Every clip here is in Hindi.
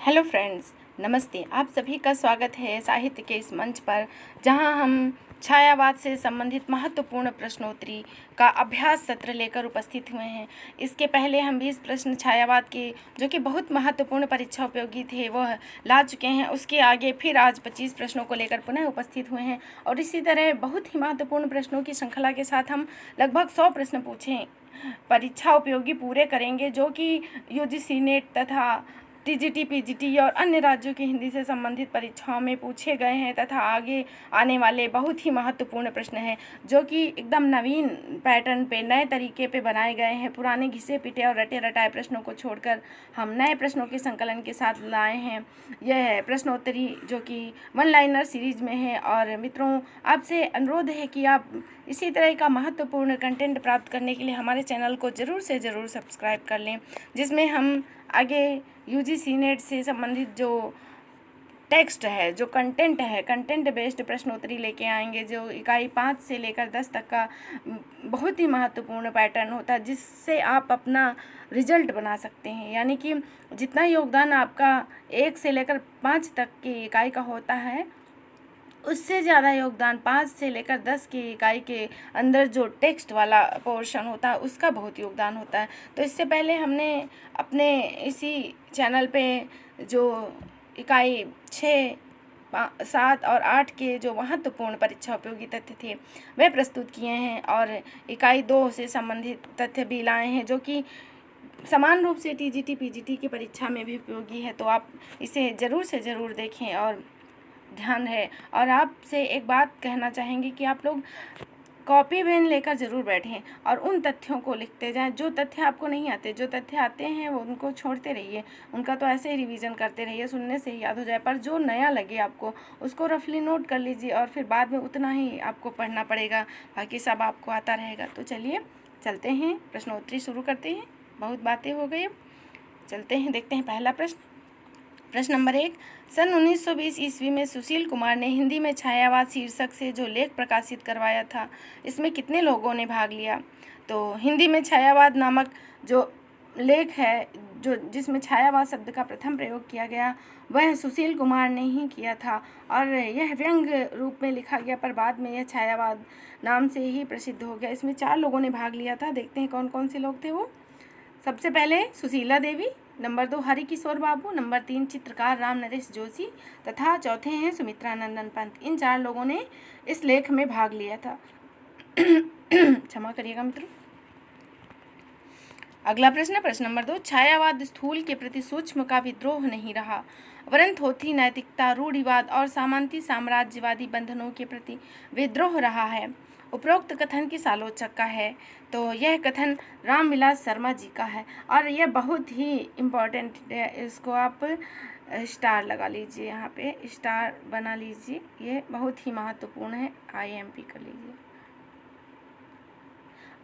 हेलो फ्रेंड्स, नमस्ते। आप सभी का स्वागत है साहित्य के इस मंच पर, जहां हम छायावाद से संबंधित महत्वपूर्ण प्रश्नोत्तरी का अभ्यास सत्र लेकर उपस्थित हुए हैं। इसके पहले हम 20 प्रश्न छायावाद के, जो कि बहुत महत्वपूर्ण परीक्षा उपयोगी थे, वह ला चुके हैं। उसके आगे फिर आज 25 प्रश्नों को लेकर पुनः उपस्थित हुए हैं और इसी तरह बहुत ही महत्वपूर्ण प्रश्नों की श्रृंखला के साथ हम लगभग 100 प्रश्न पूछें परीक्षा उपयोगी पूरे करेंगे, जो कि यूजीसी नेट तथा टीजीटी, पीजीटी और अन्य राज्यों की हिंदी से संबंधित परीक्षाओं में पूछे गए हैं तथा आगे आने वाले बहुत ही महत्वपूर्ण प्रश्न हैं, जो कि एकदम नवीन पैटर्न पे, नए तरीके पे बनाए गए हैं। पुराने घिसे पिटे और रटे रटाए प्रश्नों को छोड़कर हम नए प्रश्नों के संकलन के साथ लाए हैं। यह है प्रश्नोत्तरी, जो कि वन लाइनर सीरीज में है। और मित्रों, आपसे अनुरोध है कि आप इसी तरह का महत्वपूर्ण कंटेंट प्राप्त करने के लिए हमारे चैनल को ज़रूर से ज़रूर सब्सक्राइब कर लें, जिसमें हम आगे यूजीसी नेट से संबंधित जो टेक्स्ट है, जो कंटेंट है, कंटेंट बेस्ड प्रश्नोत्तरी लेके आएंगे, जो इकाई 5 से लेकर 10 तक का बहुत ही महत्वपूर्ण पैटर्न होता है, जिससे आप अपना रिजल्ट बना सकते हैं। यानी कि जितना योगदान आपका 1 से लेकर 5 तक की इकाई का होता है, उससे ज़्यादा योगदान 5 से लेकर 10 की इकाई के अंदर जो टेक्स्ट वाला पोर्शन होता है, उसका बहुत योगदान होता है। तो इससे पहले हमने अपने इसी चैनल पे जो इकाई 6, 7 और 8 के जो महत्वपूर्ण परीक्षा उपयोगी तथ्य थे, वे प्रस्तुत किए हैं और इकाई 2 से संबंधित तथ्य भी लाए हैं, जो कि समान रूप से टीजीटी, पीजीटी की परीक्षा में भी उपयोगी है। तो आप इसे ज़रूर से ज़रूर देखें और ध्यान है। और आपसे एक बात कहना चाहेंगे कि आप लोग कॉपी पेन लेकर ज़रूर बैठें और उन तथ्यों को लिखते जाएं जो तथ्य आपको नहीं आते। जो तथ्य आते हैं वो उनको छोड़ते रहिए, उनका तो ऐसे ही रिवीजन करते रहिए, सुनने से ही याद हो जाए। पर जो नया लगे आपको, उसको रफली नोट कर लीजिए और फिर बाद में उतना ही आपको पढ़ना पड़ेगा, बाकी सब आपको आता रहेगा। तो चलिए चलते हैं, प्रश्नोत्तरी शुरू करते हैं। बहुत बातें हो गई, अब चलते हैं, देखते हैं पहला प्रश्न। प्रश्न नंबर 1, सन 1920 ईस्वी में सुशील कुमार ने हिंदी में छायावाद शीर्षक से जो लेख प्रकाशित करवाया था, इसमें कितने लोगों ने भाग लिया? तो हिंदी में छायावाद नामक जो लेख है, जो जिसमें छायावाद शब्द का प्रथम प्रयोग किया गया, वह सुशील कुमार ने ही किया था और यह व्यंग रूप में लिखा गया, पर बाद में यह छायावाद नाम से ही प्रसिद्ध हो गया। इसमें 4 लोगों ने भाग लिया था। देखते हैं कौन कौन से लोग थे वो। सबसे पहले सुशीला देवी, नंबर 2 हरिकिशोर बाबू, नंबर 3 चित्रकार राम नरेश जोशी तथा चौथे हैं सुमित्रा नंदन पंत। इन 4 लोगों ने इस लेख में भाग लिया था। क्षमा करिएगा मित्रों। अगला प्रश्न, प्रश्न नंबर 2, छायावाद स्थूल के प्रति सूक्ष्म का विद्रोह नहीं रहा, वरन थोथी नैतिकता, रूढ़िवाद और सामंती साम्राज्यवादी बंधनों के प्रति विद्रोह रहा है। उपरोक्त कथन किस आलोचक का है? तो यह कथन रामविलास शर्मा जी का है और यह बहुत ही इम्पोर्टेंट है। इसको आप स्टार लगा लीजिए, यहाँ पे स्टार बना लीजिए, ये बहुत ही महत्वपूर्ण है, IMP कर लीजिए।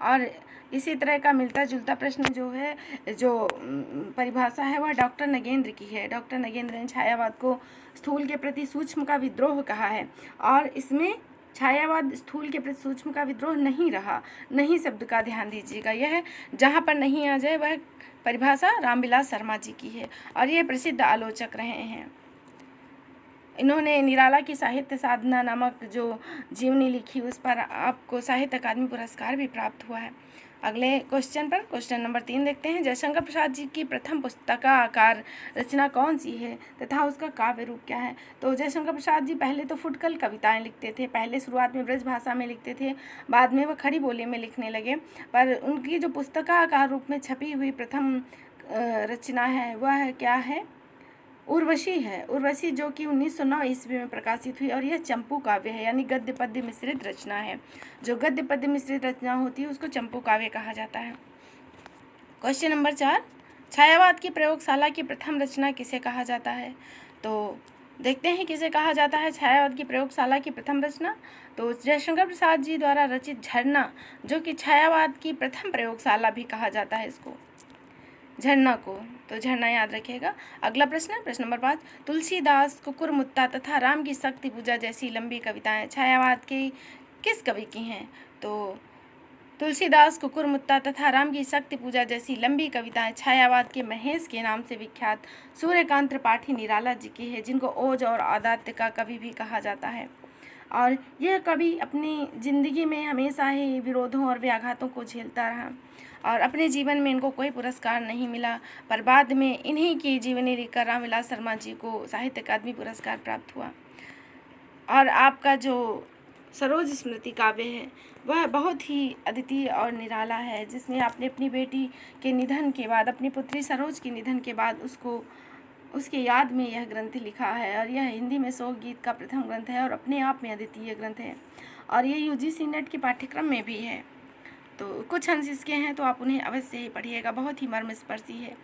और इसी तरह का मिलता जुलता प्रश्न जो है, जो परिभाषा है, वह डॉक्टर नगेंद्र की है। डॉक्टर नगेंद्र ने छायावाद को स्थूल के प्रति सूक्ष्म का विद्रोह कहा है और इसमें छायावाद स्थूल के प्रति सूक्ष्म का विद्रोह नहीं रहा। नहीं शब्द का ध्यान दीजिएगा, यह जहाँ पर नहीं आ जाए वह परिभाषा रामविलास शर्मा जी की है और ये प्रसिद्ध आलोचक रहे हैं। इन्होंने निराला की साहित्य साधना नामक जो जीवनी लिखी, उस पर आपको साहित्य अकादमी पुरस्कार भी प्राप्त हुआ है। अगले क्वेश्चन पर, क्वेश्चन नंबर 3 देखते हैं। जयशंकर प्रसाद जी की प्रथम पुस्तकाकार रचना कौन सी है तथा उसका काव्य रूप क्या है? तो जयशंकर प्रसाद जी पहले तो फुटकल कविताएं लिखते थे। पहले शुरुआत में ब्रज भाषा में लिखते थे, बाद में वह खड़ी बोली में लिखने लगे। पर उनकी जो पुस्तकाकार रूप में छपी हुई प्रथम रचना है, वह क्या है? उर्वशी है। उर्वशी, जो कि 1909 ईस्वी में प्रकाशित हुई और यह चंपू काव्य है, यानी गद्य पद्य मिश्रित रचना है। जो गद्य पद्य मिश्रित रचना होती है उसको चंपू काव्य कहा जाता है। क्वेश्चन नंबर 4, छायावाद की प्रयोगशाला की प्रथम रचना किसे कहा जाता है? तो देखते हैं किसे कहा जाता है छायावाद की प्रयोगशाला की प्रथम रचना। तो जयशंकर प्रसाद जी द्वारा रचित झरना, जो कि छायावाद की प्रथम प्रयोगशाला भी कहा जाता है इसको, झरना को। तो झरना याद रखिएगा। अगला प्रश्न, प्रश्न नंबर 5, तुलसीदास, कुकुरमुत्ता तथा राम की शक्ति पूजा जैसी लंबी कविताएं छायावाद के किस कवि की हैं? तो तुलसीदास, कुकुरमुत्ता तथा राम की शक्ति पूजा जैसी लंबी कविताएं छायावाद के महेश के नाम से विख्यात सूर्यकांत त्रिपाठी निराला जी की है, जिनको ओज और औदात्य का कवि भी कहा जाता है। और यह कवि अपनी ज़िंदगी में हमेशा ही विरोधों और व्याघातों को झेलता रहा और अपने जीवन में इनको कोई पुरस्कार नहीं मिला, पर बाद में इन्हीं की जीवनी लिखकर रामविलास शर्मा जी को साहित्य अकादमी पुरस्कार प्राप्त हुआ। और आपका जो सरोज स्मृति काव्य है वह बहुत ही अद्वितीय और निराला है, जिसमें आपने अपनी बेटी के निधन के बाद, अपनी पुत्री सरोज के निधन के बाद उसके याद में यह ग्रंथ लिखा है। और यह हिंदी में शोक गीत का प्रथम ग्रंथ है और अपने आप में अद्वितीय ग्रंथ है और ये यूजीसी नेट के पाठ्यक्रम में भी है। तो कुछ अंश इसके हैं, तो आप उन्हें अवश्य ही पढ़िएगा, बहुत ही मर्मस्पर्शी है।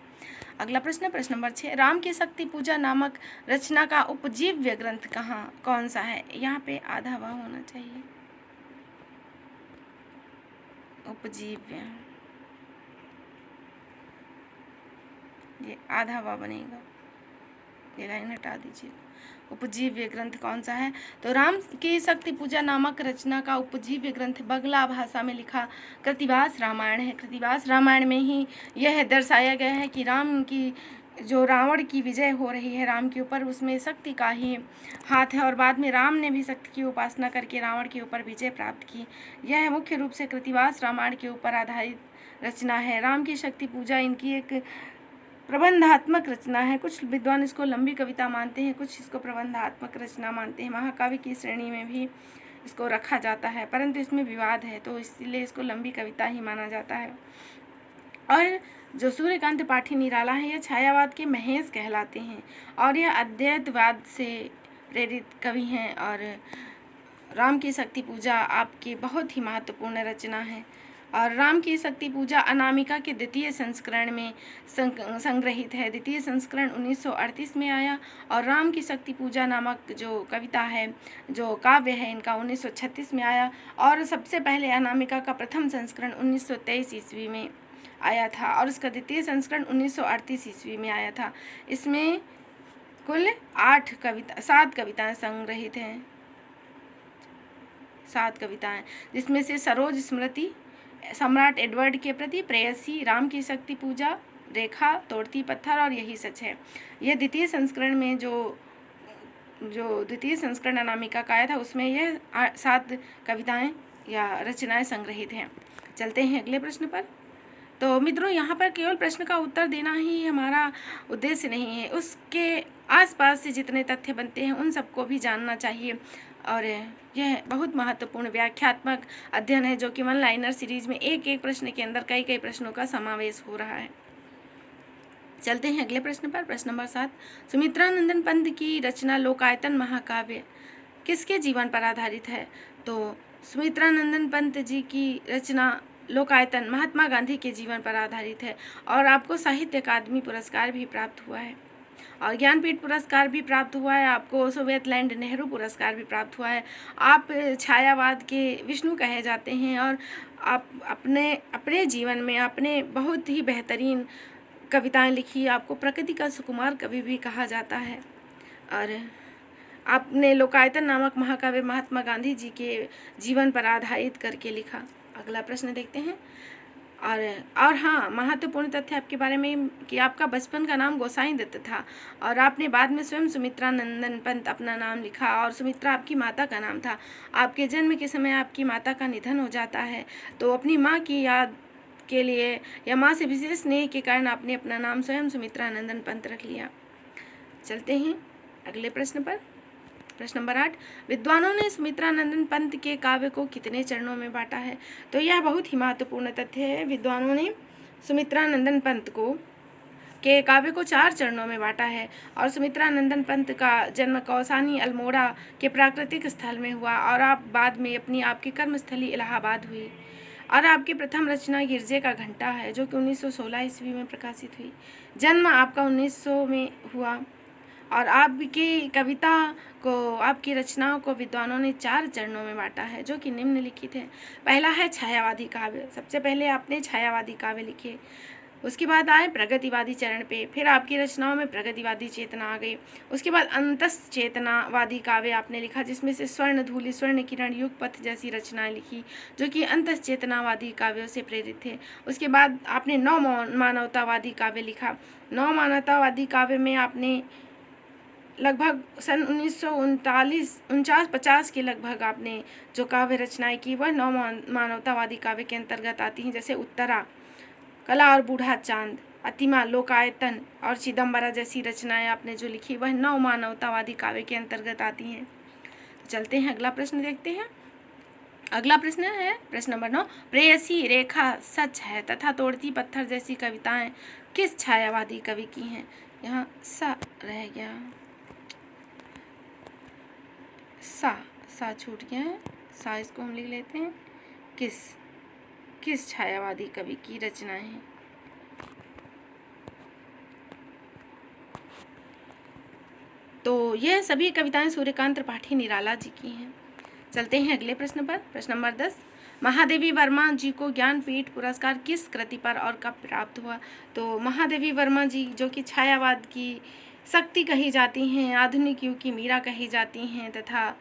अगला प्रश्न, प्रश्न नंबर 6, राम की शक्ति पूजा नामक रचना का उपजीव्य ग्रंथ कौन सा है? यहाँ पे आधा वाह होना चाहिए, उपजीव्य, ये आधा वाह बनेगा, ये लाइन हटा दीजिए। उपजीव्य ग्रंथ कौन सा है? तो राम की शक्ति पूजा नामक रचना का उपजीव्य ग्रंथ बंगला भाषा में लिखा कृतिवास रामायण है। कृतिवास रामायण में ही यह दर्शाया गया है कि राम की जो रावण की विजय हो रही है राम के ऊपर, उसमें शक्ति का ही हाथ है और बाद में राम ने भी शक्ति की उपासना करके रावण के ऊपर विजय प्राप्त की। यह मुख्य रूप से कृतिवास रामायण के ऊपर आधारित रचना है। राम की शक्ति पूजा इनकी एक प्रबंधात्मक रचना है। कुछ विद्वान इसको लंबी कविता मानते हैं, कुछ इसको प्रबंधात्मक रचना मानते हैं। महाकाव्य की श्रेणी में भी इसको रखा जाता है, परंतु इसमें विवाद है, तो इसलिए इसको लंबी कविता ही माना जाता है। और जो सूर्यकांत त्रिपाठी निराला है, यह छायावाद के महेश कहलाते हैं और यह अद्वैतवाद से प्रेरित कवि हैं। और राम की शक्ति पूजा आपकी बहुत ही महत्वपूर्ण रचना है। और राम की शक्ति पूजा अनामिका के द्वितीय संस्करण में संग्रहित है। द्वितीय संस्करण 1938 में आया और राम की शक्ति पूजा नामक जो कविता है, जो काव्य है, इनका 1936 में आया। और सबसे पहले अनामिका का प्रथम संस्करण 1923 ईस्वी में आया था और उसका द्वितीय संस्करण 1938 ईस्वी में आया था। इसमें कुल 7 कविताएं संग्रहित हैं, 7 कविताएं, जिसमें से सरोज स्मृति, सम्राट एडवर्ड के प्रति, प्रेयसी, राम की शक्ति पूजा, रेखा, तोड़ती पत्थर और यही सच है। यह द्वितीय संस्करण में जो द्वितीय संस्करण अनामिका का आया था, उसमें यह 7 कविताएं या रचनाएं संग्रहित हैं। चलते हैं अगले प्रश्न पर। तो मित्रों, यहाँ पर केवल प्रश्न का उत्तर देना ही हमारा उद्देश्य नहीं है, उसके आसपास से जितने तथ्य बनते हैं उन सबको भी जानना चाहिए। और यह बहुत महत्वपूर्ण व्याख्यात्मक अध्ययन है, जो कि वन लाइनर सीरीज में एक एक प्रश्न के अंदर कई कई प्रश्नों का समावेश हो रहा है। चलते हैं अगले प्रश्न पर। प्रश्न नंबर 7, सुमित्रानंदन पंत की रचना लोकायतन महाकाव्य किसके जीवन पर आधारित है? तो सुमित्रानंदन पंत जी की रचना लोकायतन महात्मा गांधी के जीवन पर आधारित है और आपको साहित्य अकादमी पुरस्कार भी प्राप्त हुआ है और ज्ञानपीठ पुरस्कार भी प्राप्त हुआ है। आपको सोवियत लैंड नेहरू पुरस्कार भी प्राप्त हुआ है। आप छायावाद के विष्णु कहे जाते हैं और आप अपने जीवन में आपने बहुत ही बेहतरीन कविताएं लिखी। आपको प्रकृति का सुकुमार कवि भी कहा जाता है और आपने लोकायतन नामक महाकाव्य महात्मा गांधी जी के जीवन पर आधारित करके लिखा। अगला प्रश्न देखते हैं। और हाँ, महत्वपूर्ण तथ्य आपके बारे में कि आपका बचपन का नाम गोसाई दत्त था और आपने बाद में स्वयं सुमित्रानंदन पंत अपना नाम लिखा और सुमित्रा आपकी माता का नाम था। आपके जन्म के समय आपकी माता का निधन हो जाता है, तो अपनी माँ की याद के लिए या माँ से विशेष स्नेह के कारण आपने अपना नाम स्वयं सुमित्रानंदन पंत रख लिया। चलते हैं अगले प्रश्न पर। प्रश्न नंबर 8, विद्वानों ने सुमित्रानंदन पंत के काव्य को कितने चरणों में बांटा है? तो यह बहुत ही महत्वपूर्ण तथ्य है। विद्वानों ने सुमित्रानंदन पंत के काव्य को 4 चरणों में बांटा है और सुमित्रानंदन पंत का जन्म कौसानी अल्मोड़ा के प्राकृतिक स्थल में हुआ और आप बाद में आपकी कर्मस्थली इलाहाबाद हुई। और आपकी प्रथम रचना गिरजे का घंटा है, जो कि 1916 ईस्वी में प्रकाशित हुई। जन्म आपका 1900 में हुआ और आपकी कविता को, आपकी रचनाओं को विद्वानों ने 4 चरणों में बांटा है, जो कि निम्नलिखित है। पहला है छायावादी काव्य। सबसे पहले आपने छायावादी काव्य लिखे। उसके बाद आए प्रगतिवादी चरण पे, फिर आपकी रचनाओं में प्रगतिवादी चेतना आ गई। उसके बाद अंतस चेतनावादी काव्य आपने लिखा, जिसमें से स्वर्ण धूलि, स्वर्ण किरण, युग पथ जैसी रचनाएं लिखी जो कि अंतस चेतनावादी काव्यों से प्रेरित थे। उसके बाद आपने नव मानवतावादी काव्य लिखा। नव मानवतावादी काव्य में आपने लगभग सन 1949 के लगभग आपने जो काव्य रचनाएं की वह नव मानवतावादी काव्य के अंतर्गत आती हैं, जैसे उत्तरा, कला और बूढ़ा चांद, अतिमा, लोकायतन और चिदम्बरा जैसी रचनाएं आपने जो लिखी वह नव मानवतावादी काव्य के अंतर्गत आती हैं। चलते हैं अगला प्रश्न देखते हैं। अगला प्रश्न है प्रश्न नंबर 9। प्रेयसी, रेखा, सच है तथा तोड़ती पत्थर जैसी कविताएं किस छायावादी कवि की हैं? यहाँ सा रह गया, सा छूट गया है, सा इसको हम लिख लेते हैं। किस छायावादी कवि की रचनाएं हैं? तो यह सभी कविताएं सूर्यकांत त्रिपाठी निराला जी की हैं। चलते हैं अगले प्रश्न पर। प्रश्न नंबर 10। महादेवी वर्मा जी को ज्ञानपीठ पुरस्कार किस कृति पर और कब प्राप्त हुआ? तो महादेवी वर्मा जी जो कि छायावाद की शक्ति कही जाती हैं, आधुनिक युग की मीरा कही जाती हैं तथा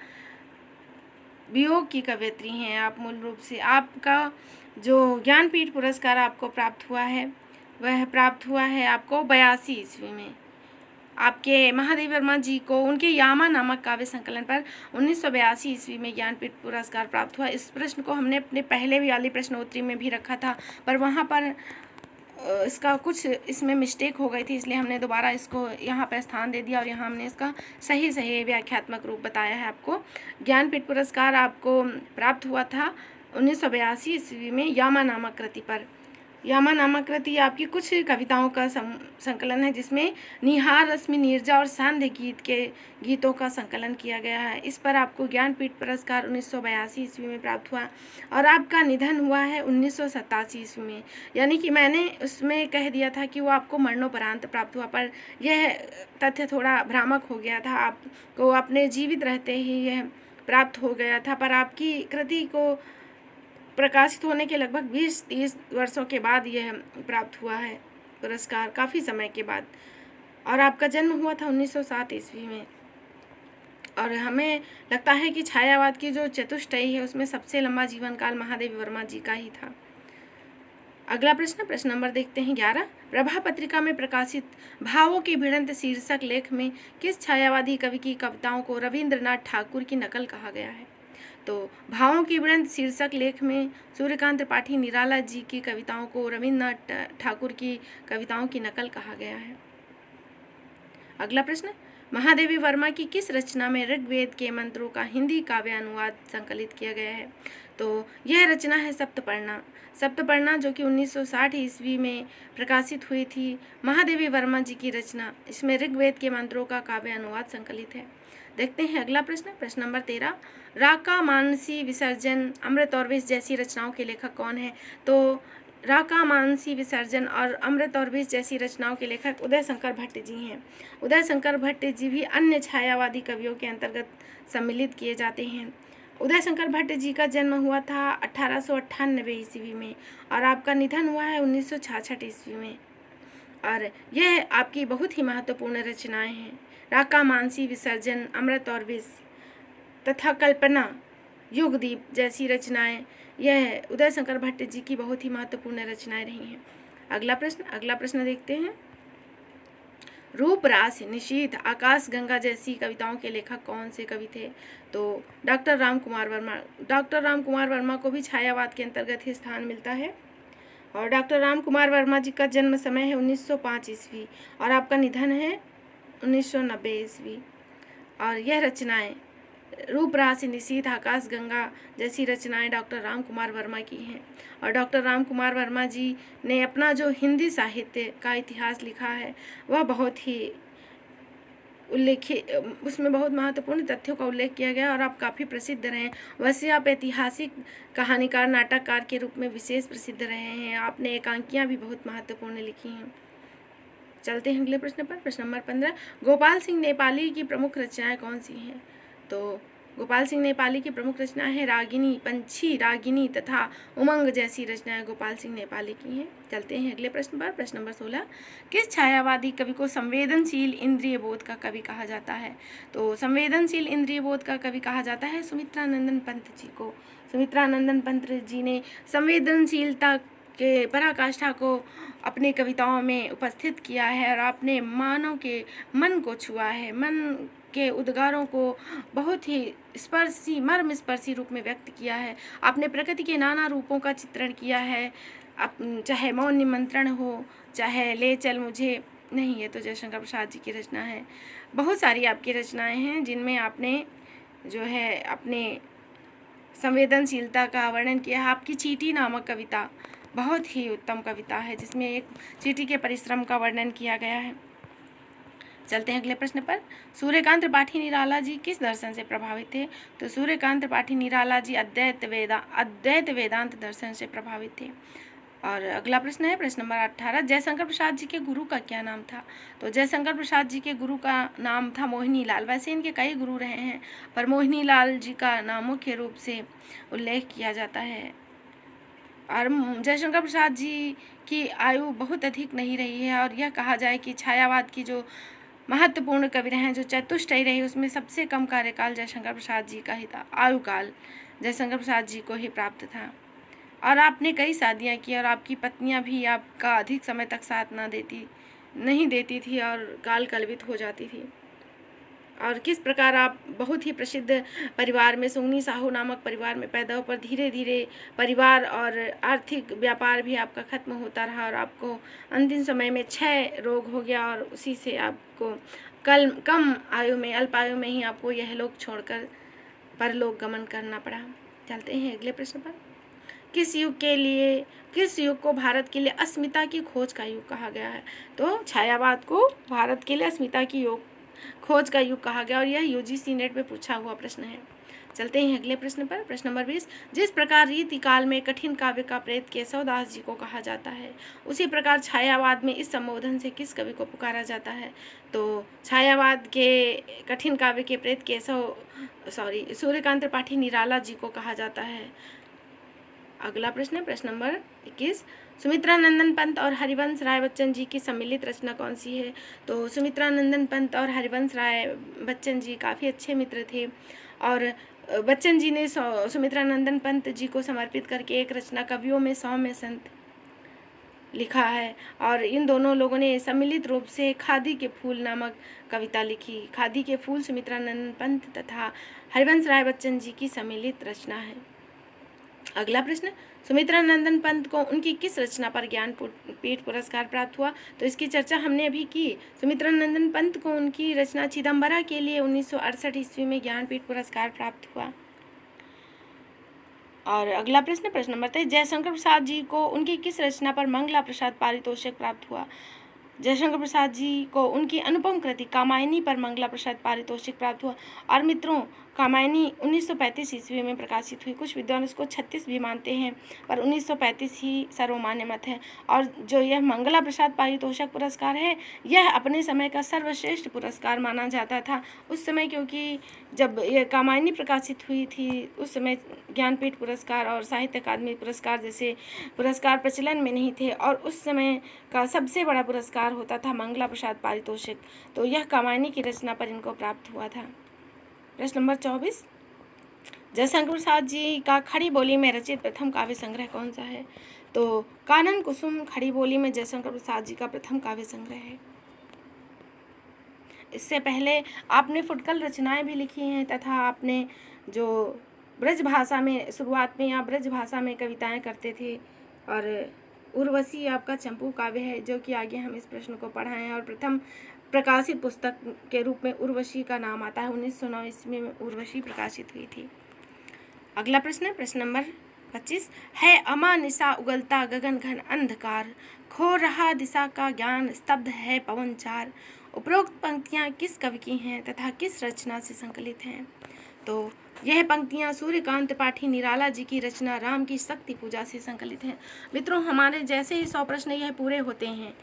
वियोग की कवयित्री हैं। आप मूल रूप से आपका जो ज्ञानपीठ पुरस्कार आपको प्राप्त हुआ है वह प्राप्त हुआ है आपको 82 ईस्वी में। आपके महादेवी वर्मा जी को उनके यामा नामक काव्य संकलन पर 1982 ईस्वी में ज्ञानपीठ पुरस्कार प्राप्त हुआ। इस प्रश्न को हमने अपने पहले वाली प्रश्नोत्तरी में भी रखा था, पर वहाँ पर इसका कुछ इसमें मिस्टेक हो गई थी, इसलिए हमने दोबारा इसको यहाँ पर स्थान दे दिया और यहाँ हमने इसका सही व्याख्यात्मक रूप बताया है आपको। ज्ञानपीठ पुरस्कार आपको प्राप्त हुआ था 1982 ईस्वी में यामा नामक कृति पर। यामा नामक कृति आपकी कुछ कविताओं का संकलन है, जिसमें निहार, रश्मि, नीरजा और सांध्य गीत के गीतों का संकलन किया गया है। इस पर आपको ज्ञानपीठ पुरस्कार 1982 ईस्वी में प्राप्त हुआ और आपका निधन हुआ है 1987 ईस्वी में। यानी कि मैंने उसमें कह दिया था कि वो आपको मरणोपरांत प्राप्त हुआ, पर यह तथ्य थोड़ा भ्रामक हो गया था। आपको अपने जीवित रहते ही यह प्राप्त हो गया था, पर आपकी कृति को प्रकाशित होने के लगभग 20-30 वर्षों के बाद यह प्राप्त हुआ है पुरस्कार, काफ़ी समय के बाद। और आपका जन्म हुआ था 1907 ईस्वी में। और हमें लगता है कि छायावाद की जो चतुष्टयी है उसमें सबसे लंबा जीवन काल महादेवी वर्मा जी का ही था। अगला प्रश्न नंबर देखते हैं 11। प्रभा पत्रिका में प्रकाशित भावों की भिड़ंत शीर्षक लेख में किस छायावादी कवि की कविताओं को रविंद्रनाथ ठाकुर की नकल कहा गया है? तो भावों की भिड़ंत शीर्षक लेख में सूर्यकांत त्रिपाठी निराला जी की कविताओं को रविंद्रनाथ ठाकुर की कविताओं की नकल कहा गया है। अगला प्रश्न, महादेवी वर्मा की किस रचना में ऋग्वेद के मंत्रों का हिंदी काव्य अनुवाद संकलित किया गया है? तो यह रचना है सप्तपर्णा जो कि 1960 ईस्वी में प्रकाशित हुई थी। महादेवी वर्मा जी की रचना, इसमें ऋग्वेद के मंत्रों का काव्य अनुवाद संकलित है। देखते हैं अगला प्रश्न नंबर 13। राका, मानसी, विसर्जन, अमृत और विष जैसी रचनाओं के लेखक कौन है? तो राका, मानसी, विसर्जन और अमृत और विष जैसी रचनाओं के लेखक उदय शंकर भट्ट जी हैं। उदय शंकर भट्ट जी भी अन्य छायावादी कवियों के अंतर्गत सम्मिलित किए जाते हैं। उदय शंकर भट्ट जी का जन्म हुआ था 1898 ईस्वी में और आपका निधन हुआ है 1966 ईस्वी में। और यह आपकी बहुत ही महत्वपूर्ण रचनाएं हैं। राका, मानसी, विसर्जन, अमृत और विष तथा कल्पना, युगदीप जैसी रचनाएं यह उदय शंकर भट्ट जी की बहुत ही महत्वपूर्ण रचनाएं रही हैं। अगला प्रश्न देखते हैं। रूपरास, निशीथ, आकाश गंगा जैसी कविताओं के लेखक कौन से कवि थे? तो डॉक्टर राम कुमार वर्मा को भी छायावाद के अंतर्गत ही स्थान मिलता है। और डॉक्टर राम कुमार वर्मा जी का जन्म समय है 1905 ईस्वी और आपका निधन है 1990 ईस्वी। और यह रचनाएं रूपरास, निशीथ, आकाश गंगा जैसी रचनाएं डॉक्टर राम कुमार वर्मा की हैं। और डॉक्टर राम कुमार वर्मा जी ने अपना जो हिंदी साहित्य का इतिहास लिखा है वह बहुत ही उसमें बहुत महत्वपूर्ण तथ्यों का उल्लेख किया गया और आप काफ़ी प्रसिद्ध रहे हैं। वैसे आप ऐतिहासिक कहानीकार, नाटककार के रूप में विशेष प्रसिद्ध रहे हैं। आपने एकांकियाँ भी बहुत महत्वपूर्ण लिखी हैं। चलते हैं अगले प्रश्न पर। प्रश्न नंबर 15। गोपाल सिंह नेपाली की प्रमुख रचनाएं कौन सी हैं? तो गोपाल सिंह नेपाली की प्रमुख रचना है रागिनी, पंछी रागिनी तथा उमंग जैसी रचनाएं गोपाल सिंह नेपाली की हैं। चलते हैं अगले प्रश्न पर। प्रश्न नंबर 16, किस छायावादी कवि को संवेदनशील इंद्रिय बोध का कवि कहा जाता है? तो संवेदनशील इंद्रिय बोध का कवि कहा जाता है सुमित्रानंदन पंत जी को। सुमित्रानंदन पंत जी ने संवेदनशीलता के पराकाष्ठा को अपनी कविताओं में उपस्थित किया है और अपने मानव के मन को छुआ है, मन के उद्गारों को बहुत ही स्पर्शी, मर्म स्पर्शी रूप में व्यक्त किया है। आपने प्रकृति के नाना रूपों का चित्रण किया है, चाहे मौन निमंत्रण हो, चाहे ले चल मुझे, नहीं ये तो जयशंकर प्रसाद जी की रचना है। बहुत सारी आपकी रचनाएं हैं जिनमें आपने जो है अपने संवेदनशीलता का वर्णन किया है। आपकी चींटी नामक कविता बहुत ही उत्तम कविता है जिसमें एक चींटी के परिश्रम का वर्णन किया गया है। चलते हैं अगले प्रश्न पर। सूर्यकांत त्रिपाठी निराला जी किस दर्शन से प्रभावित थे? तो सूर्यकांत त्रिपाठी निराला जी अद्वैत वेदांत दर्शन से प्रभावित थे। और अगला प्रश्न है प्रश्न नंबर 18, जयशंकर प्रसाद जी के गुरु का क्या नाम था? तो जयशंकर प्रसाद जी के गुरु का नाम था मोहिनी लाल। वैसे इनके कई गुरु रहे हैं पर मोहिनी लाल जी का नाम मुख्य रूप से उल्लेख किया जाता है। और जयशंकर प्रसाद जी की आयु बहुत अधिक नहीं रही है और यह कहा जाए कि छायावाद की जो महत्वपूर्ण कवि रहे हैं, जो चतुष्टयी रही, उसमें सबसे कम कार्यकाल जयशंकर प्रसाद जी का ही था। आयु काल जयशंकर प्रसाद जी को ही प्राप्त था। और आपने कई शादियां की और आपकी पत्नियां भी आपका अधिक समय तक साथ नहीं देती थी और काल कलवित हो जाती थी। और किस प्रकार आप बहुत ही प्रसिद्ध परिवार में, सुंगनी साहू नामक परिवार में पैदा होकर धीरे धीरे परिवार और आर्थिक व्यापार भी आपका खत्म होता रहा और आपको अंतिम समय में क्षय रोग हो गया और उसी से आपको कम आयु में, अल्प आयु में ही आपको यह लोक छोड़कर परलोक गमन करना पड़ा। चलते हैं अगले प्रश्न पर। किस युग को भारत के लिए अस्मिता की खोज का युग कहा गया है? तो छायावाद को भारत के लिए अस्मिता की खोज का युग कहा गया और यह यूजीसी नेट में पूछा हुआ प्रश्न है। चलते हैं अगले प्रश्न पर। प्रश्न नंबर 20, जिस प्रकार रीति काल में कठिन काव्य का प्रेत केशवदास जी को कहा जाता है, उसी प्रकार छायावाद में इस संबोधन से किस कवि को पुकारा जाता है? तो छायावाद के कठिन काव्य के प्रेत सूर्यकांत त्रिपाठी निराला जी को कहा जाता है। अगला प्रश्न है प्रश्न नंबर 21, सुमित्रानंदन पंत और हरिवंश राय बच्चन जी की सम्मिलित रचना कौन सी है? तो सुमित्रानंदन पंत और हरिवंश राय बच्चन जी काफ़ी अच्छे मित्र थे और बच्चन जी ने सुमित्रानंदन पंत जी को समर्पित करके एक रचना कवियों में सौम्य संत लिखा है और इन दोनों लोगों ने सम्मिलित रूप से खादी के फूल नामक कविता लिखी। खादी के फूल सुमित्रानंदन पंत तथा हरिवंश राय बच्चन जी की सम्मिलित रचना है। अगला प्रश्न, सुमित्रानंदन पंत को उनकी किस रचना पर ज्ञानपीठ पुरस्कार प्राप्त हुआ? तो इसकी चर्चा हमने अभी की। सुमित्रानंदन पंत को उनकी रचना चिदम्बरा के लिए 1968 ईस्वी में ज्ञानपीठ पुरस्कार प्राप्त हुआ। और अगला प्रश्न प्रश्न नंबर 23, जयशंकर प्रसाद जी को उनकी किस रचना पर मंगला प्रसाद पारितोषिक प्राप्त हुआ? जयशंकर प्रसाद जी को उनकी अनुपम कृति कामायनी पर मंगला प्रसाद पारितोषिक प्राप्त हुआ। और मित्रों, कामायनी 1935 ईस्वी में प्रकाशित हुई। कुछ विद्वान इसको 36 भी मानते हैं पर 1935 ही सर्वमान्य मत है। और जो यह मंगला प्रसाद पारितोषिक पुरस्कार है, यह अपने समय का सर्वश्रेष्ठ पुरस्कार माना जाता था उस समय, क्योंकि जब यह कामायनी प्रकाशित हुई थी उस समय ज्ञानपीठ पुरस्कार और साहित्य अकादमी पुरस्कार जैसे पुरस्कार प्रचलन में नहीं थे और उस समय का सबसे बड़ा पुरस्कार होता था मंगला प्रसाद पारितोषिक। तो यह कामायनी की रचना पर इनको प्राप्त हुआ था। प्रश्न नंबर 24, जयशंकर प्रसाद जी का खड़ी बोली में रचित प्रथम काव्य संग्रह कौन सा है? तो कानन कुसुम खड़ी बोली में जयशंकर प्रसाद जी का प्रथम काव्य संग्रह है। इससे पहले आपने फुटकल रचनाएं भी लिखी हैं तथा आपने जो ब्रज भाषा में शुरुआत में या ब्रज भाषा में कविताएं करते थे और उर्वशी आपका चंपू काव्य है जो कि आगे हम इस प्रश्न को पढ़ाएं और प्रथम प्रकाशित पुस्तक के रूप में उर्वशी का नाम आता है। 1909 ईस्वी में उर्वशी प्रकाशित हुई थी। अगला प्रश्न है प्रश्न नंबर 25, है अमा निशा उगलता गगन घन अंधकार, खो रहा दिशा का ज्ञान स्तब्ध है पवन चार। उपरोक्त पंक्तियाँ किस कवि की हैं तथा किस रचना से संकलित हैं? तो यह पंक्तियाँ सूर्यकांत त्रिपाठी निराला जी की रचना राम की शक्ति पूजा से संकलित हैं। मित्रों, हमारे जैसे ही 100 प्रश्न यह पूरे होते हैं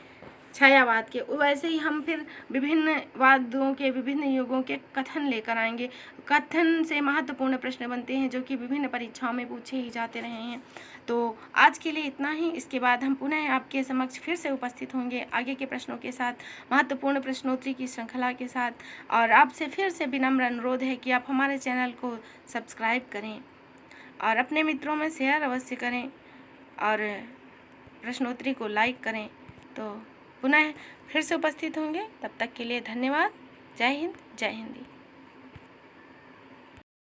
छायावाद के, वैसे ही हम फिर विभिन्न वादों के, विभिन्न युगों के कथन लेकर आएंगे। कथन से महत्वपूर्ण प्रश्न बनते हैं जो कि विभिन्न परीक्षाओं में पूछे ही जाते रहे हैं। तो आज के लिए इतना ही। इसके बाद हम पुनः आपके समक्ष फिर से उपस्थित होंगे आगे के प्रश्नों के साथ, महत्वपूर्ण प्रश्नोत्तरी की श्रृंखला के साथ। और आपसे फिर से विनम्र अनुरोध है कि आप हमारे चैनल को सब्सक्राइब करें और अपने मित्रों में शेयर अवश्य करें और प्रश्नोत्तरी को लाइक करें। तो पुनः फिर से उपस्थित होंगे, तब तक के लिए धन्यवाद। जय हिंद, जय हिंदी।